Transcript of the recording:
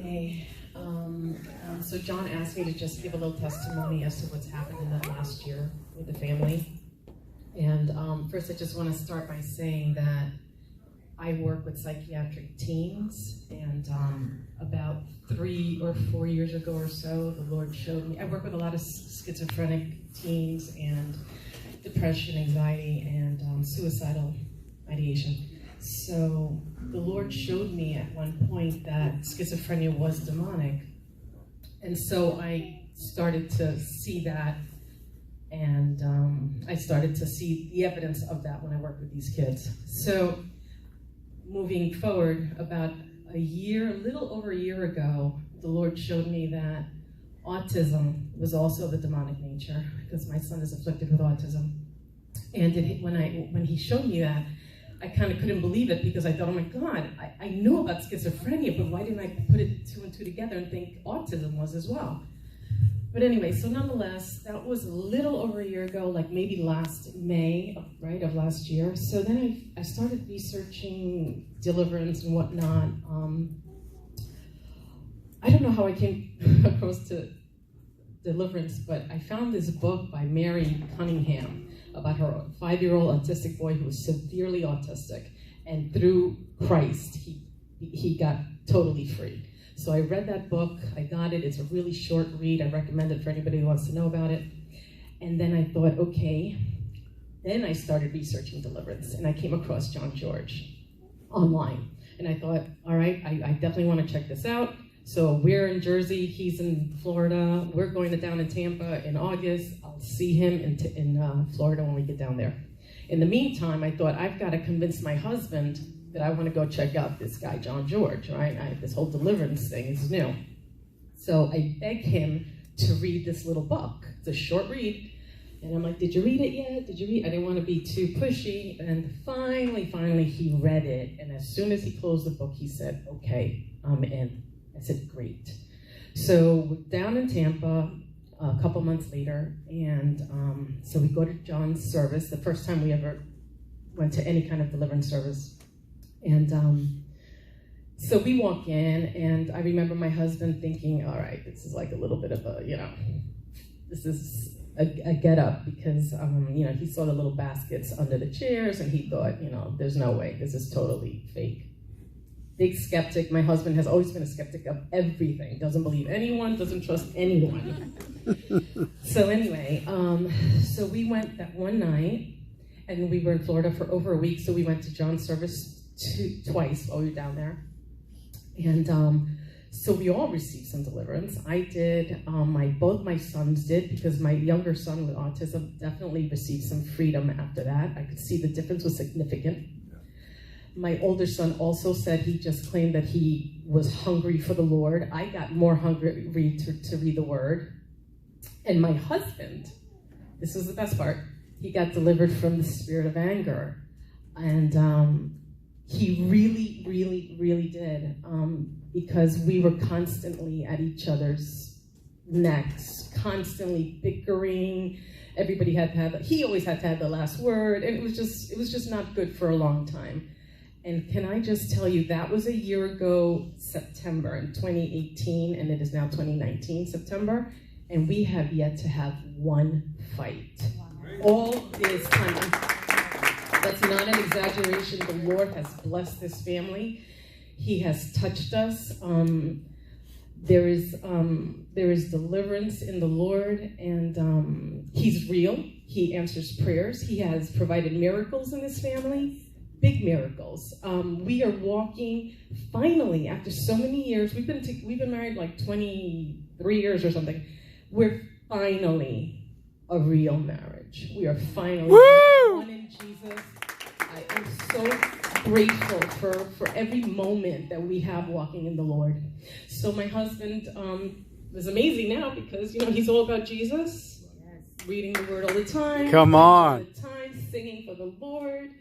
Okay. So John asked me to just give a little testimony as to what's happened in the last year with the family. And first I just want to start by saying that I work with psychiatric teens, and about 3 or 4 years ago or so, the Lord showed me, I work with a lot of schizophrenic teens and depression, anxiety, and suicidal ideation. So the Lord showed me at one point that schizophrenia was demonic. And so I started to see that, and I started to see the evidence of that when I work with these kids. So moving forward, about a little over a year ago, the Lord showed me that autism was also the demonic nature, because my son is afflicted with autism. And when he showed me that, I kind of couldn't believe it, because I thought, oh my God, I knew about schizophrenia, but why didn't I put it 2 and 2 together and think autism was as well? But anyway, so nonetheless, that was a little over a year ago, like maybe last May, right, of last year. So then I started researching deliverance and whatnot. I don't know how I came across to deliverance, but I found this book by Mary Cunningham about her 5-year-old autistic boy who was severely autistic, and through Christ, he got totally free. So I read that book, I got it, it's a really short read, I recommend it for anybody who wants to know about it. And then I thought, okay, then I started researching deliverance, and I came across John George online. And I thought, all right, I definitely want to check this out. So we're in Jersey, he's in Florida, we're going down in Tampa in August. I'll see him in Florida when we get down there. In the meantime, I thought, I've got to convince my husband that I want to go check out this guy, John George, right? This whole deliverance thing is new. So I begged him to read this little book. It's a short read. And I'm like, did you read it yet? Did you read? I didn't want to be too pushy. And finally, he read it. And as soon as he closed the book, he said, okay, I'm in. I said, great. So down in Tampa, a couple months later, and so we go to John's service, the first time we ever went to any kind of deliverance service. And so we walk in, and I remember my husband thinking, all right, this is like a little bit of a, this is a get up, because, he saw the little baskets under the chairs, and he thought, there's no way, this is totally fake. Big skeptic. My husband has always been a skeptic of everything. Doesn't believe anyone, doesn't trust anyone. So anyway, so we went that one night, and we were in Florida for over a week, so we went to John's service twice while we were down there. And so we all received some deliverance. I did, both my sons did, because my younger son with autism definitely received some freedom after that. I could see the difference was significant. My older son also said he just claimed that he was hungry for the Lord. I got more hungry to read the word. And my husband, this is the best part, he got delivered from the spirit of anger. And he really, really, really did, because we were constantly at each other's necks, constantly bickering. Everybody had to have, he always had to have the last word, and it was just not good for a long time. And can I just tell you, that was a year ago, September in 2018, and it is now 2019, September, and we have yet to have one fight. All this time. That's not an exaggeration. The Lord has blessed this family. He has touched us. There is deliverance in the Lord, and He's real. He answers prayers. He has provided miracles in this family. Big miracles. We are walking, finally, after so many years, we've been married like 23 years or something. We're finally a real marriage. We are finally one in Jesus. I am so grateful for every moment that we have walking in the Lord. So my husband is amazing now, because he's all about Jesus, reading the word all the time. Come on. All the time, singing for the Lord.